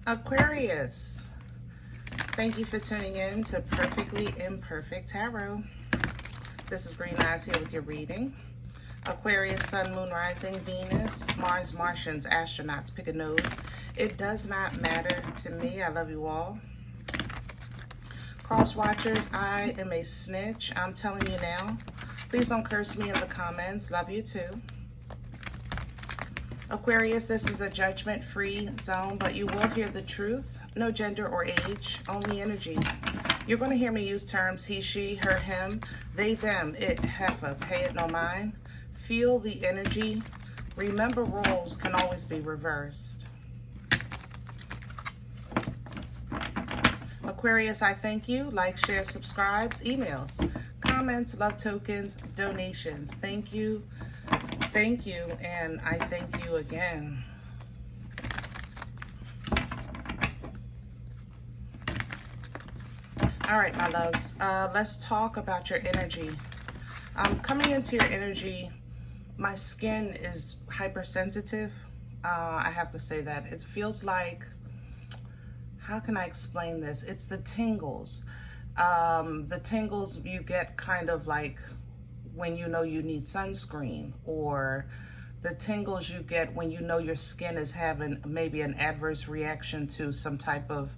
Aquarius, thank you for tuning in to Perfectly Imperfect Tarot. This is Green Eyes here with your reading. Aquarius, Sun, Moon, Rising, Venus, Mars, Martians, astronauts, pick a node. It does not matter to me. I love you all. Cross watchers, I am a snitch. I'm telling you now. Please don't curse me in the comments. Love you too. Aquarius, this is a judgment-free zone, but you will hear the truth. No gender or age, only energy. You're going to hear me use terms he, she, her, him, they, them, it, heifer, pay it no mind. Feel the energy. Remember, roles can always be reversed. Aquarius, I thank you. Like, share, subscribes, emails, comments, love tokens, donations. Thank you. Thank you, and I thank you again. All right, my loves, let's talk about your energy. Coming into your energy, my skin is hypersensitive. I have to say that. It feels like, how can I explain this? It's the tingles. The tingles you get kind of like when you know you need sunscreen, or the tingles you get when you know your skin is having maybe an adverse reaction to some type of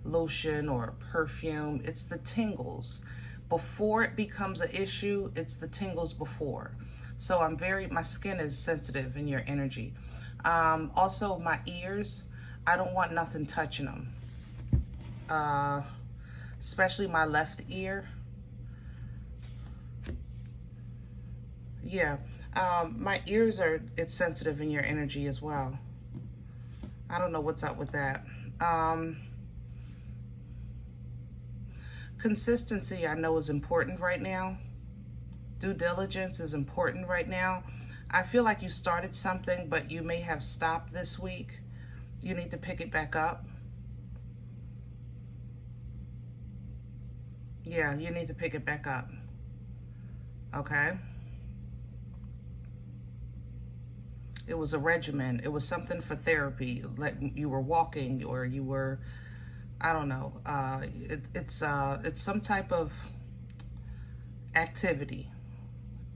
lotion or perfume. It's the tingles. Before it becomes an issue, it's the tingles before. So my skin is sensitive in your energy. Also my ears, I don't want nothing touching them. Especially my left ear. Yeah, my ears it's sensitive in your energy as well. I don't know what's up with that. Consistency, I know, is important right now. Due diligence is important right now. I feel like you started something, but you may have stopped this week. You need to pick it back up. Yeah, you need to pick it back up. Okay? It was a regimen. It was something for therapy. Like you were walking, or you were, I don't know. It's some type of activity.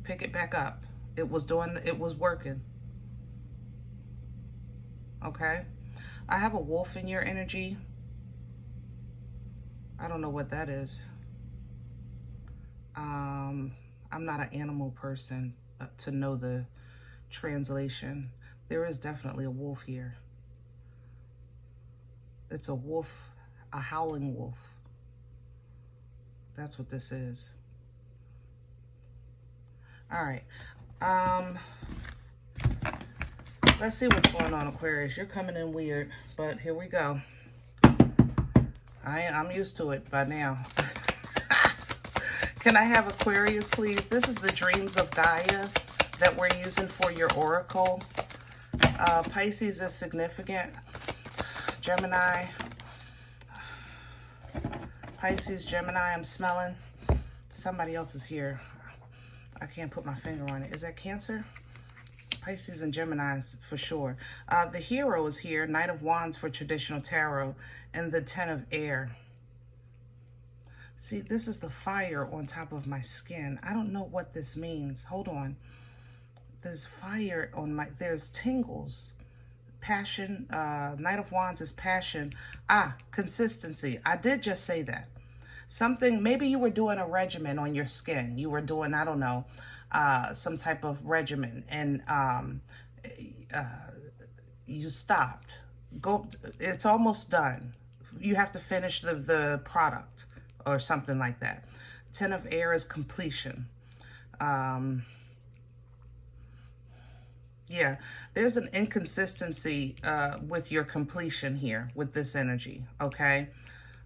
Pick it back up. It was working. Okay? I have a wolf in your energy. I don't know what that is. I'm not an animal person to know the translation. There is definitely a wolf here. It's a wolf, a howling wolf. That's what this is. All right. Let's see what's going on, Aquarius. You're coming in weird, but here we go. I'm used to it by now. Can I have Aquarius, please? This is the Dreams of Gaia that we're using for your oracle. Pisces is significant. Gemini. Pisces, Gemini, I'm smelling. Somebody else is here. I can't put my finger on it. Is that Cancer? Pisces and Geminis for sure. The Hero is here. Knight of Wands for traditional tarot. And the Ten of Air. See, this is the fire on top of my skin. I don't know what this means. Hold on. There's fire on there's tingles. Passion, Knight of Wands is passion. Consistency. I did just say that. Something, maybe you were doing a regimen on your skin. You were doing, I don't know, some type of regimen, and you stopped. It's almost done. You have to finish the product or something like that. Ten of Air is completion. Yeah, there's an inconsistency with your completion here with this energy, okay?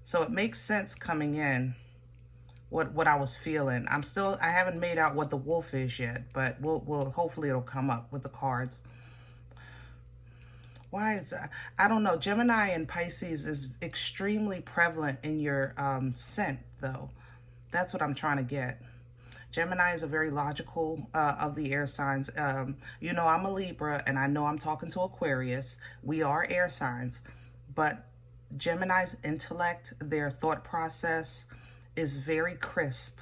So it makes sense coming in what I was feeling. I haven't made out what the wolf is yet, but we'll hopefully it'll come up with the cards. Why is that? I don't know. Gemini and Pisces is extremely prevalent in your scent, though. That's what I'm trying to get. Gemini is a very logical of the air signs. You know, I'm a Libra, and I know I'm talking to Aquarius. We are air signs, but Gemini's intellect, their thought process is very crisp.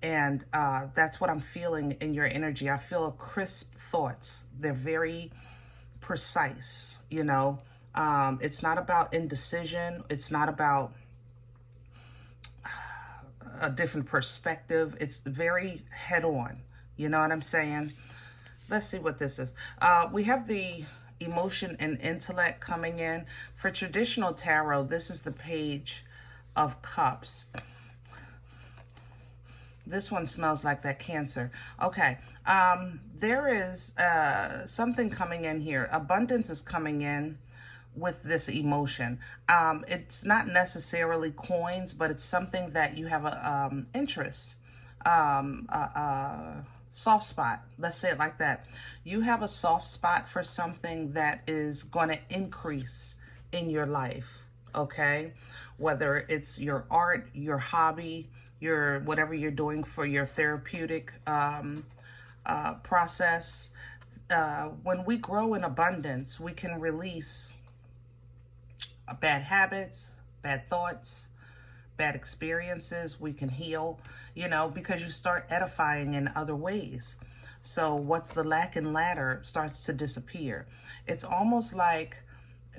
And that's what I'm feeling in your energy. I feel crisp thoughts. They're very precise, you know. It's not about indecision. It's not about a different perspective. It's very head on. You know what I'm saying? Let's see what this is. We have the emotion and intellect coming in. For traditional tarot, this is the Page of Cups. This one smells like that Cancer. Okay, there is something coming in here. Abundance is coming in with this emotion. It's not necessarily coins, but it's something that you have a interest, soft spot. Let's say it like that. You have a soft spot for something that is going to increase in your life, okay? Whether it's your art, your hobby, your whatever you're doing for your therapeutic process. When we grow in abundance, we can release bad habits, bad thoughts, bad experiences. We can heal, you know, because you start edifying in other ways. So what's the lack and ladder starts to disappear. It's almost like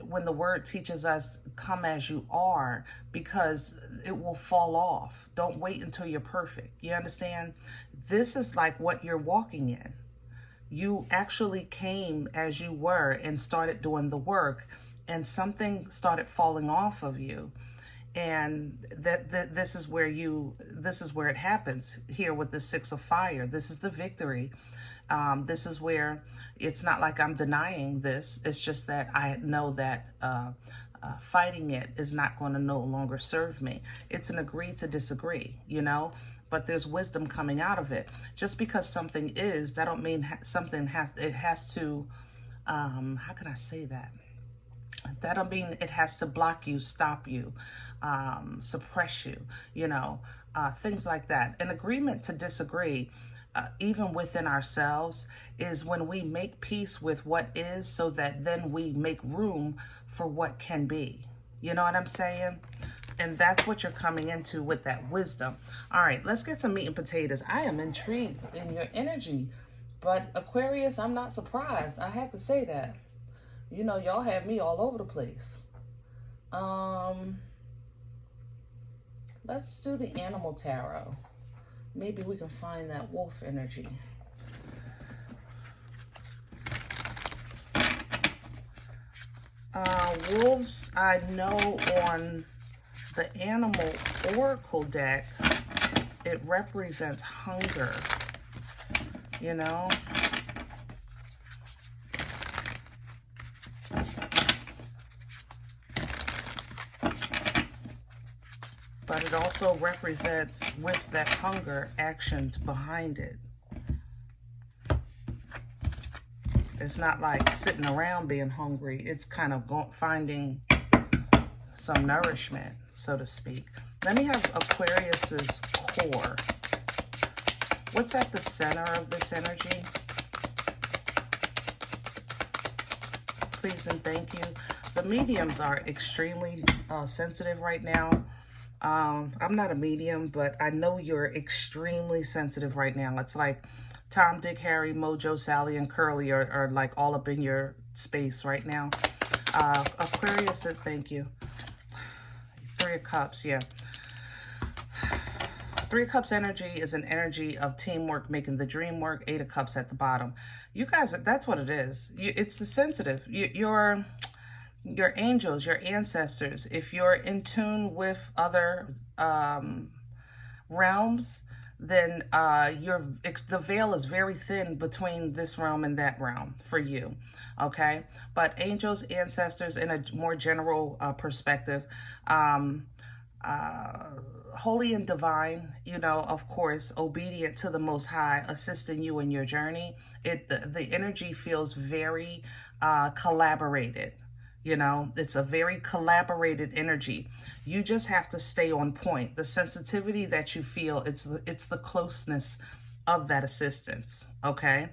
when the word teaches us, come as you are, because it will fall off. Don't wait until you're perfect. You understand? This is like what you're walking in. You actually came as you were and started doing the work, and something started falling off of you. And this is where it happens here with the Six of Fire. This is the victory. This is where it's not like I'm denying this. It's just that I know that fighting it is not going to no longer serve me. It's an agree to disagree, you know, but there's wisdom coming out of it. Just because something is, that don't mean something has to, how can I say that? That don't mean it has to block you, stop you, suppress you, you know, things like that. An agreement to disagree, even within ourselves, is when we make peace with what is, so that then we make room for what can be. You know what I'm saying? And that's what you're coming into with that wisdom. All right, let's get some meat and potatoes. I am intrigued in your energy, but Aquarius, I'm not surprised. I have to say that. You know, y'all have me all over the place. Let's do the animal tarot. Maybe we can find that wolf energy. Wolves, I know on the animal oracle deck, it represents hunger, you know? But it also represents, with that hunger, actions behind it. It's not like sitting around being hungry. It's kind of finding some nourishment, so to speak. Let me have Aquarius's core. What's at the center of this energy? Please and thank you. The mediums are extremely sensitive right now. I'm not a medium, but I know you're extremely sensitive right now. It's like Tom, Dick, Harry, Mojo, Sally, and Curly are like all up in your space right now. Aquarius said thank you. Three of Cups, yeah. Three of Cups energy is an energy of teamwork, making the dream work. Eight of Cups at the bottom. You guys, that's what it is. It's the sensitive. Your angels, your ancestors, if you're in tune with other realms, then the veil is very thin between this realm and that realm for you, okay? But angels, ancestors, in a more general perspective, holy and divine, you know, of course, obedient to the Most High, assisting you in your journey. The energy feels very collaborated. You know, it's a very collaborated energy. You just have to stay on point. The sensitivity that you feel, it's the closeness of that assistance, okay?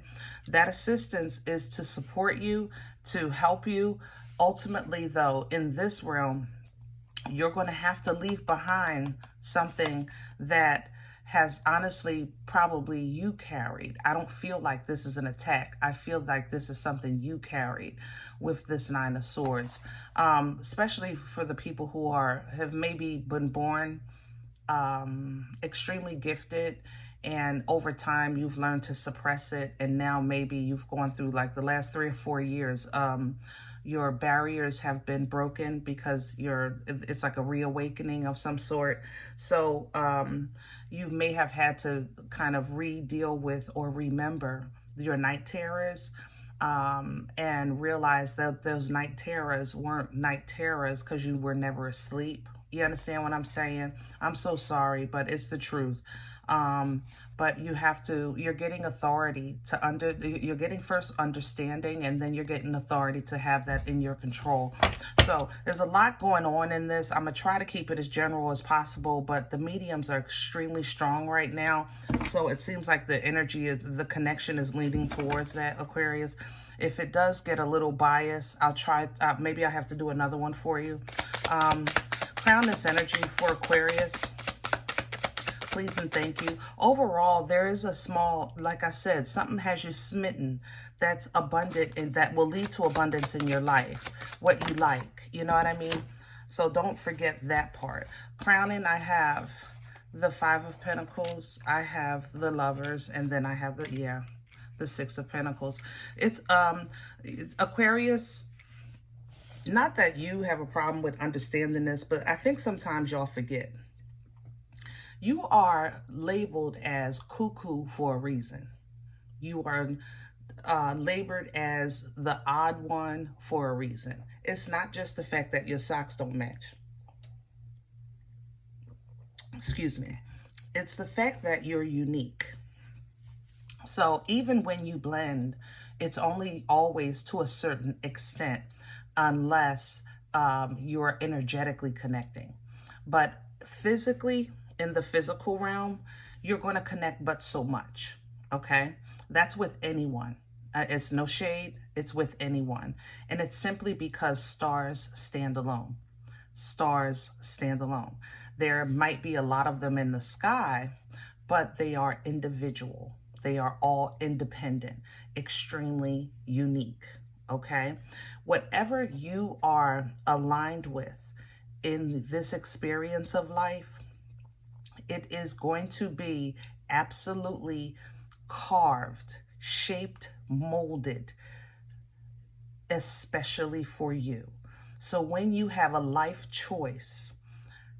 That assistance is to support you, to help you. Ultimately, though, in this realm, you're going to have to leave behind something that has honestly probably you carried. I don't feel like this is an attack. I feel like this is something you carried with this Nine of Swords, especially for the people who have maybe been born extremely gifted, and over time you've learned to suppress it, and now maybe you've gone through like the last 3 or 4 years, your barriers have been broken because it's like a reawakening of some sort. So you may have had to kind of re-deal with or remember your night terrors, and realize that those night terrors weren't night terrors because you were never asleep. You understand what I'm saying? I'm so sorry, but it's the truth. But you're getting authority you're getting first understanding, and then you're getting authority to have that in your control. So there's a lot going on in this. I'm going to try to keep it as general as possible, but the mediums are extremely strong right now. So it seems like the energy, the connection is leaning towards that, Aquarius. If it does get a little biased, I'll try, maybe I have to do another one for you. Crown this energy for Aquarius, please and thank you. Overall, there is a small, like I said, something has you smitten that's abundant and that will lead to abundance in your life. What you like, you know what I mean? So don't forget that part. Crowning, I have the Five of Pentacles, I have the Lovers, and then I have the Six of Pentacles. It's Aquarius. Not that you have a problem with understanding this, but I think sometimes y'all forget. You are labeled as cuckoo for a reason. You are labeled as the odd one for a reason. It's not just the fact that your socks don't match. Excuse me. It's the fact that you're unique. So even when you blend, it's only always to a certain extent, unless you're energetically connecting. But physically, in the physical realm, you're going to connect but so much, okay? That's with anyone. It's no shade. It's with anyone. And it's simply because stars stand alone. Stars stand alone. There might be a lot of them in the sky, but they are individual. They are all independent, extremely unique, okay? Whatever you are aligned with in this experience of life, it is going to be absolutely carved, shaped, molded, especially for you. So when you have a life choice,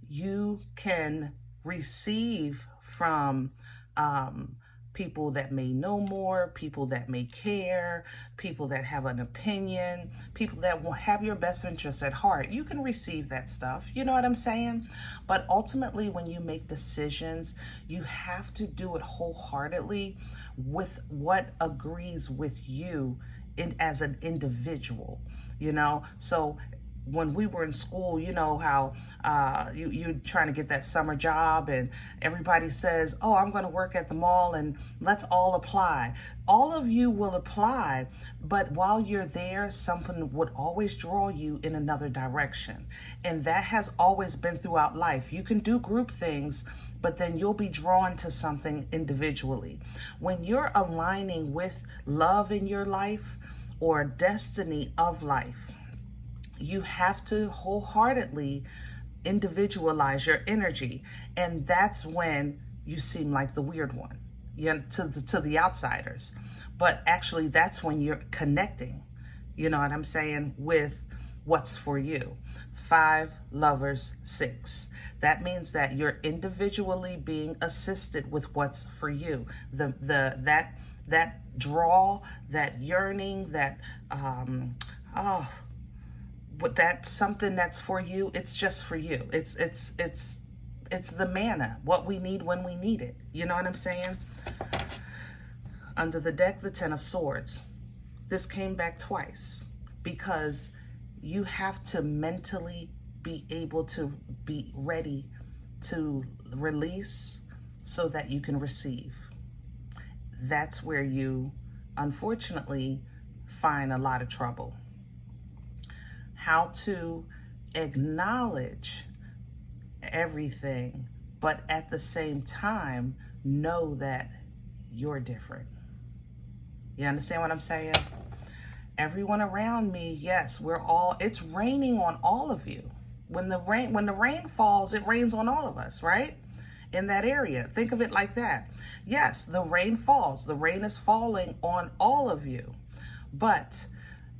you can receive from people that may know more, people that may care, people that have an opinion, people that will have your best interests at heart. You can receive that stuff, you know what I'm saying? But ultimately, when you make decisions, you have to do it wholeheartedly with what agrees with you as an individual, you know? So when we were in school, you know how you're trying to get that summer job and everybody says, oh, I'm going to work at the mall and let's all apply. All of you will apply, but while you're there, something would always draw you in another direction. And that has always been throughout life. You can do group things, but then you'll be drawn to something individually. When you're aligning with love in your life or destiny of life, you have to wholeheartedly individualize your energy. And that's when you seem like the weird one, to the outsiders. But actually, that's when you're connecting, you know what I'm saying, with what's for you. 5, Lovers, 6. That means that you're individually being assisted with what's for you. That draw, that yearning, that but that's something that's for you. It's just for you. It's the manna, what we need when we need it. You know what I'm saying? Under the deck, the 10 of Swords. This came back twice because you have to mentally be able to be ready to release so that you can receive. That's where you, unfortunately, find a lot of trouble. How to acknowledge everything, but at the same time, know that you're different. You understand what I'm saying? Everyone around me, yes, it's raining on all of you. When the rain falls, it rains on all of us, right? In that area. Think of it like that. Yes, the rain falls. The rain is falling on all of you. But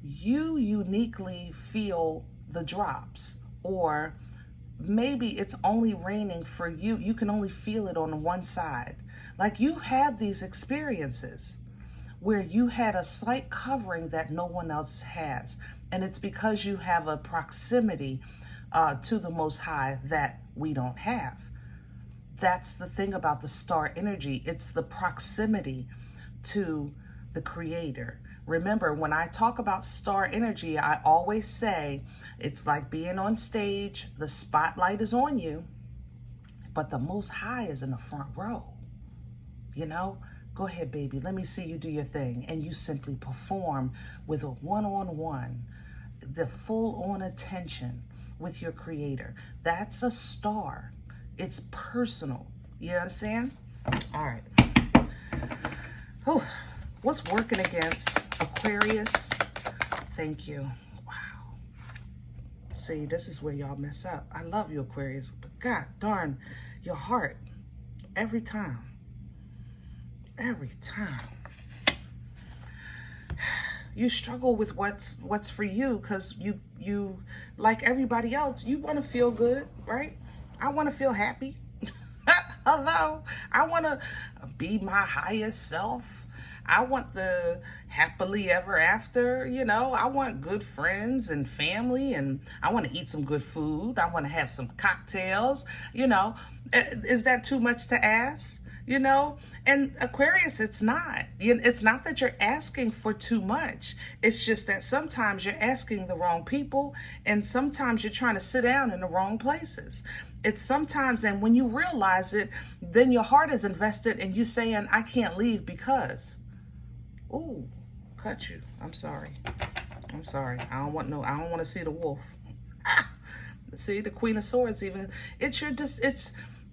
you uniquely feel the drops, or maybe it's only raining for you. You can only feel it on one side. Like, you had these experiences where you had a slight covering that no one else has. And it's because you have a proximity to the Most High that we don't have. That's the thing about the star energy. It's the proximity to the Creator. Remember, when I talk about star energy, I always say it's like being on stage. The spotlight is on you, but the Most High is in the front row. You know, go ahead, baby. Let me see you do your thing. And you simply perform with a one-on-one, the full-on attention with your Creator. That's a star. It's personal. You understand? All right. Whew. What's working against Aquarius? Thank you. Wow. See, this is where y'all mess up. I love you, Aquarius, but God darn, your heart, every time. Every time. You struggle with what's for you, because you like everybody else, you want to feel good, right? I want to feel happy. Hello. I want to be my highest self. I want the happily ever after, you know. I want good friends and family, and I want to eat some good food. I want to have some cocktails, you know. Is that too much to ask? You know, and Aquarius, it's not. It's not that you're asking for too much. It's just that sometimes you're asking the wrong people, and sometimes you're trying to sit down in the wrong places. It's sometimes, and when you realize it, then your heart is invested, and you saying, I can't leave because, ooh, cut you. I'm sorry. I'm sorry. I don't want to see the wolf. Ah, see, the Queen of Swords even.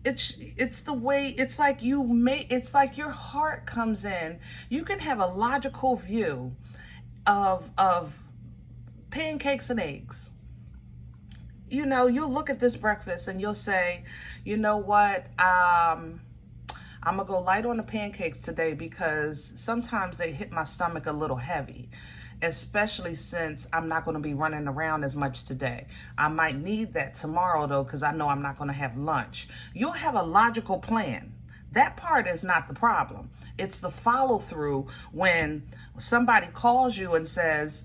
It's the way, it's like it's like your heart comes in. You can have a logical view of pancakes and eggs. You know, you'll look at this breakfast and you'll say, you know what, I'm gonna go light on the pancakes today because sometimes they hit my stomach a little heavy, especially since I'm not going to be running around as much today. I might need that tomorrow, though, because I know I'm not going to have lunch. You'll have a logical plan. That part is not the problem. It's the follow through when somebody calls you and says,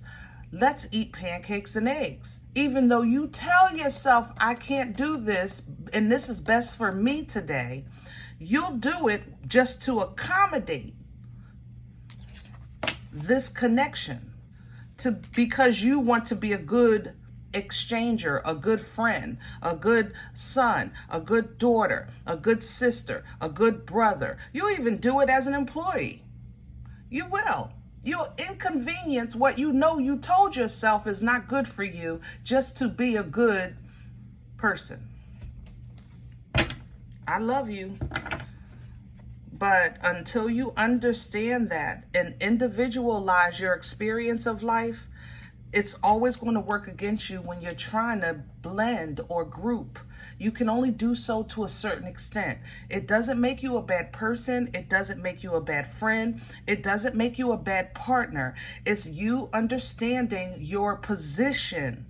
let's eat pancakes and eggs. Even though you tell yourself, I can't do this, and this is best for me today, you'll do it just to accommodate this connection. Because you want to be a good exchanger, a good friend, a good son, a good daughter, a good sister, a good brother. You'll even do it as an employee. You will. You'll inconvenience what you know you told yourself is not good for you just to be a good person. I love you. But until you understand that and individualize your experience of life, it's always going to work against you when you're trying to blend or group. You can only do so to a certain extent. It doesn't make you a bad person. It doesn't make you a bad friend. It doesn't make you a bad partner. It's you understanding your position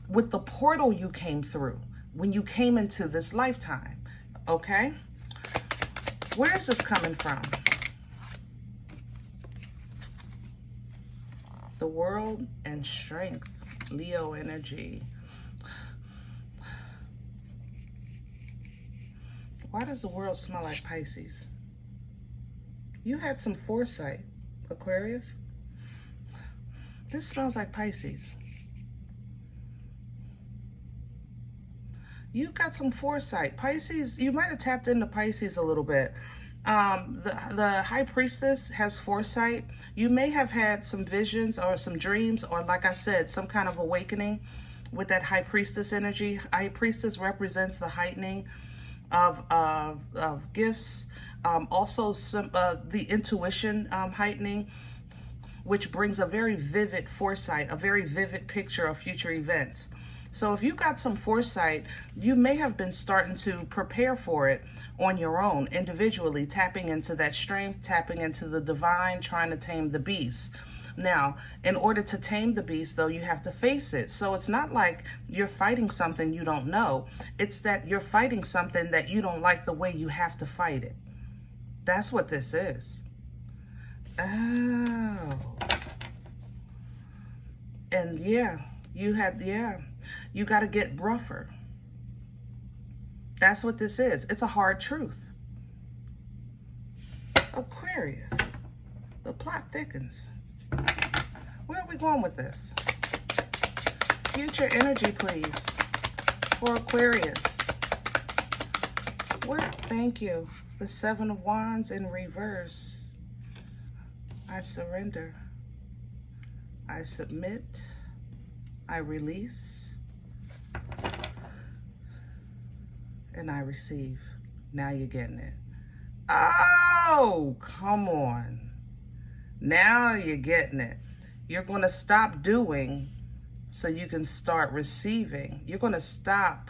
with the portal you came through when you came into this lifetime. Okay? Where is this coming from? The World and Strength, Leo energy. Why does the world smell like Pisces? You had some foresight, Aquarius. This smells like Pisces. You got some foresight. Pisces, you might have tapped into Pisces a little bit. The High Priestess has foresight. You may have had some visions or some dreams, or like I said, some kind of awakening with that High Priestess energy. High Priestess represents the heightening of gifts, also the intuition heightening, which brings a very vivid foresight, a very vivid picture of future events. So if you got some foresight, you may have been starting to prepare for it on your own, individually, tapping into that strength, tapping into the divine, trying to tame the beast. Now, in order to tame the beast, though, you have to face it. So it's not like you're fighting something you don't know. It's that you're fighting something that you don't like the way you have to fight it. That's what this is. Oh. And yeah, you got to get rougher. That's what this is. It's a hard truth. Aquarius, the plot thickens. Where are we going with this? Future energy, please, for Aquarius. Where? Thank you. The Seven of Wands in reverse. I surrender. I submit. I release. And I receive. Now you're getting it. Oh, come on. Now you're getting it. You're going to stop doing so you can start receiving. You're going to stop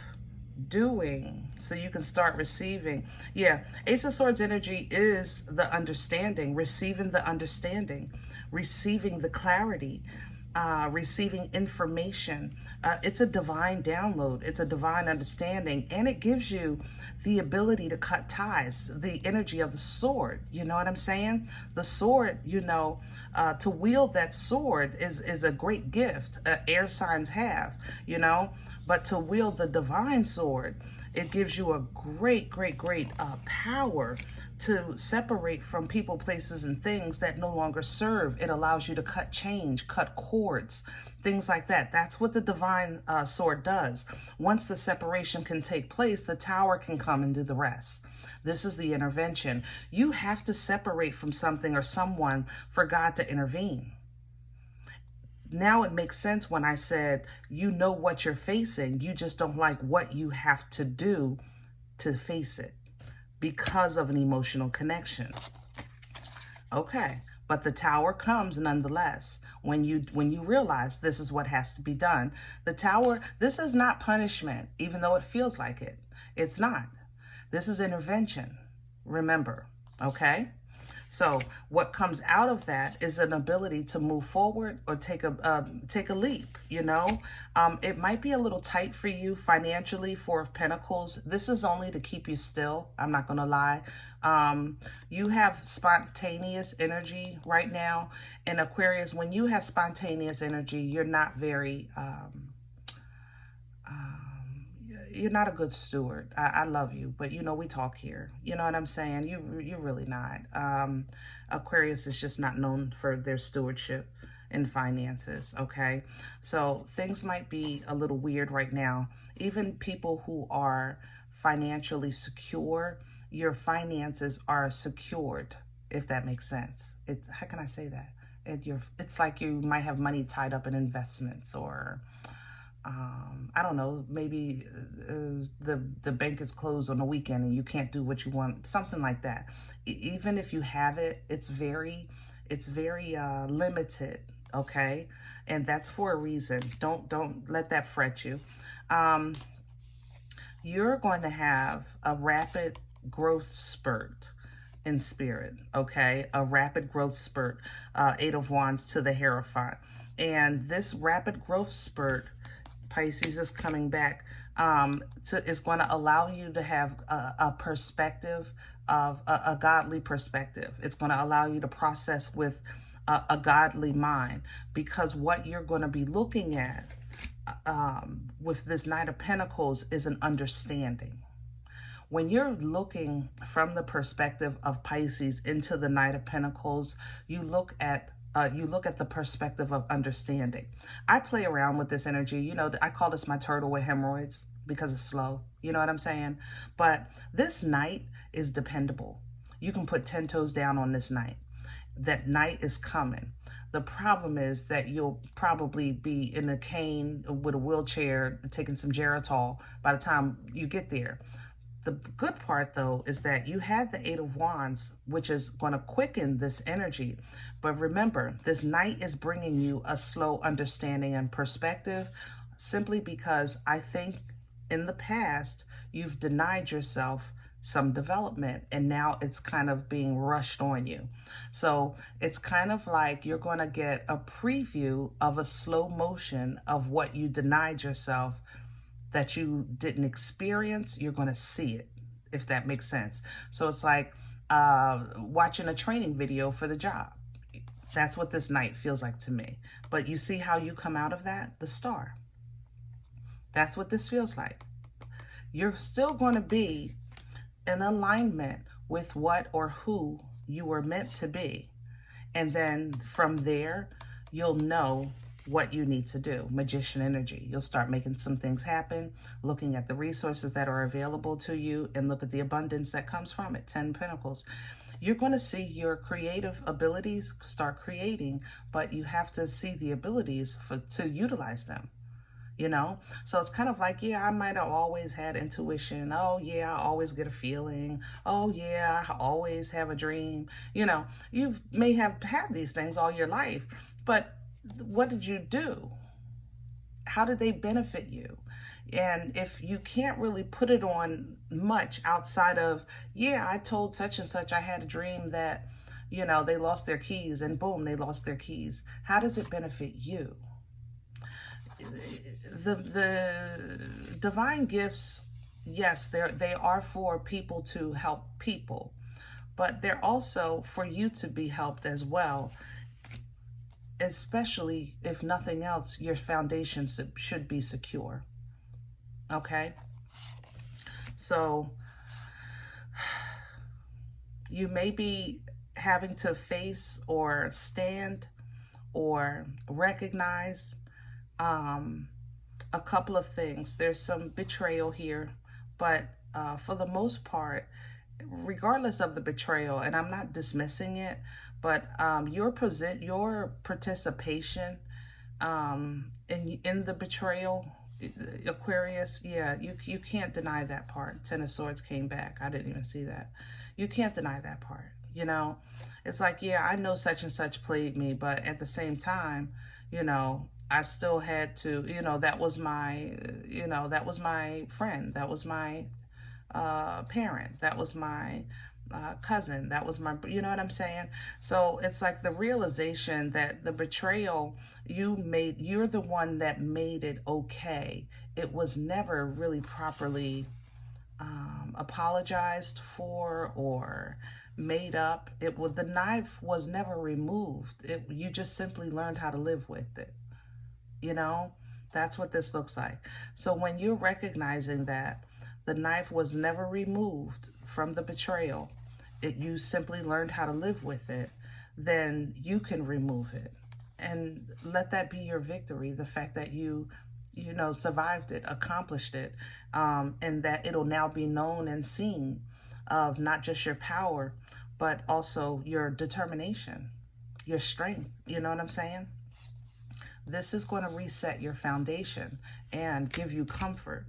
doing so you can start receiving. Yeah, Ace of Swords energy is the understanding, receiving the understanding, receiving the clarity, receiving information. It's a divine download. It's a divine understanding, and it gives you the ability to cut ties, the energy of the sword. You know what I'm saying? The sword, you know, to wield that sword is a great gift. Air signs have, you know, but to wield the divine sword, it gives you a great power to separate from people, places, and things that no longer serve. It allows you to cut change, cut cords, things like that. That's what the divine sword does. Once the separation can take place, the tower can come and do the rest. This is the intervention. You have to separate from something or someone for God to intervene. Now it makes sense when I said, you know what you're facing. You just don't like what you have to do to face it because of an emotional connection. Okay, but the tower comes nonetheless when you realize this is what has to be done. The tower, this is not punishment, even though it feels like it. It's not. This is intervention. Remember, okay? So what comes out of that is an ability to move forward or take a leap, you know. It might be a little tight for you financially, Four of Pentacles. This is only to keep you still. I'm not going to lie. You have spontaneous energy right now. In Aquarius, when you have spontaneous energy, you're not very... you're not a good steward. I love you, but you know, we talk here. You know what I'm saying? You're really not. Aquarius is just not known for their stewardship and finances, okay? So things might be a little weird right now. Even people who are financially secure, your finances are secured, if that makes sense. How can I say that? It's like you might have money tied up in investments, or... I don't know, maybe the bank is closed on the weekend and you can't do what you want, something like that. Even if you have it, it's very limited, okay? And that's for a reason. Don't let that fret you. You're going to have a rapid growth spurt in spirit, okay? A rapid growth spurt, Eight of Wands to the Hierophant. And this rapid growth spurt, Pisces, is coming back, is going to allow you to have a perspective of a godly perspective. It's going to allow you to process with a godly mind, because what you're going to be looking at with this Knight of Pentacles is an understanding. When you're looking from the perspective of Pisces into the Knight of Pentacles, you look at the perspective of understanding. I play around with this energy. You know, I call this my turtle with hemorrhoids because it's slow. You know what I'm saying? But this Knight is dependable. You can put 10 toes down on this Knight. That Knight is coming. The problem is that you'll probably be in a cane with a wheelchair, taking some Geritol by the time you get there. The good part, though, is that you had the Eight of Wands, which is going to quicken this energy. But remember, this Knight is bringing you a slow understanding and perspective, simply because I think in the past, you've denied yourself some development, and now it's kind of being rushed on you. So it's kind of like you're going to get a preview of a slow motion of what you denied yourself that you didn't experience. You're going to see it, if that makes sense. So it's like watching a training video for the job. That's what this Knight feels like to me. But you see how you come out of that? The Star. That's what this feels like. You're still going to be in alignment with what or who you were meant to be. And then from there, you'll know what you need to do. Magician energy. You'll start making some things happen, looking at the resources that are available to you, and look at the abundance that comes from it. 10 Pentacles. You're going to see your creative abilities start creating, but you have to see the abilities to utilize them. You know, so it's kind of like, yeah, I might have always had intuition. Oh, yeah, I always get a feeling. Oh, yeah, I always have a dream. You know, you may have had these things all your life, but what did you do? How did they benefit you? And if you can't really put it on much outside of, yeah, I told such and such I had a dream that, you know, they lost their keys, and boom, they lost their keys. How does it benefit you? The divine gifts, yes, they are for people to help people, but they're also for you to be helped as well, especially if nothing else, your foundation should be secure. Okay? So you may be having to face or stand or recognize a couple of things. There's some betrayal here, but for the most part, regardless of the betrayal, and I'm not dismissing it, but your participation in the betrayal, Aquarius, yeah, you can't deny that part. 10 of Swords came back. I didn't even see that. You can't deny that part. You know, it's like, yeah, I know such and such played me, but at the same time, you know, I still had to, you know, that was my, you know, that was my friend. That was my parent. That was my cousin. That was my, you know what I'm saying? So it's like the realization that the betrayal you're the one that made it okay. It was never really properly apologized for or made up. The knife was never removed. You just simply learned how to live with it. You know, that's what this looks like. So when you're recognizing that the knife was never removed from the betrayal, you simply learned how to live with it, then you can remove it. And let that be your victory. The fact that you know, survived it, accomplished it, and that it'll now be known and seen of not just your power, but also your determination, your strength. You know what I'm saying? This is going to reset your foundation and give you comfort.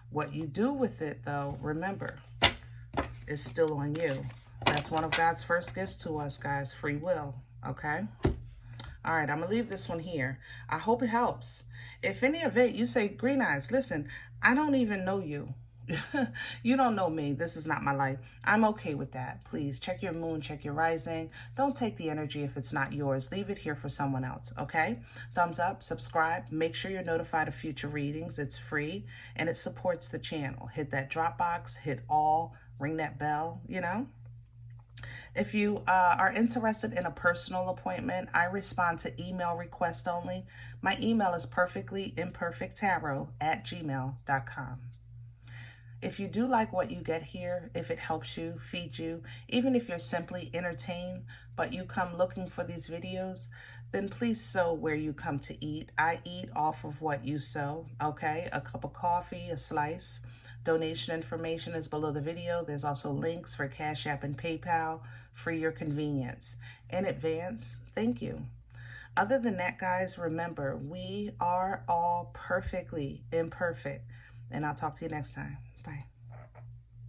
What you do with it, though, remember, is still on you. That's one of God's first gifts to us, guys, free will, okay? All right, I'm going to leave this one here. I hope it helps. If any of it, you say, Green Eyes, listen, I don't even know you. You don't know me. This is not my life. I'm okay with that. Please check your moon, check your rising. Don't take the energy if it's not yours. Leave it here for someone else, okay? Thumbs up, subscribe. Make sure you're notified of future readings. It's free, and it supports the channel. Hit that drop box, hit all, ring that bell, you know? If you are interested in a personal appointment, I respond to email requests only. My email is perfectlyimperfecttarot@gmail.com. If you do like what you get here, if it helps you, feeds you, even if you're simply entertained, but you come looking for these videos, then please sow where you come to eat. I eat off of what you sow, okay? A cup of coffee, a slice. Donation information is below the video. There's also links for Cash App and PayPal for your convenience. In advance, thank you. Other than that, guys, remember, we are all perfectly imperfect. And I'll talk to you next time.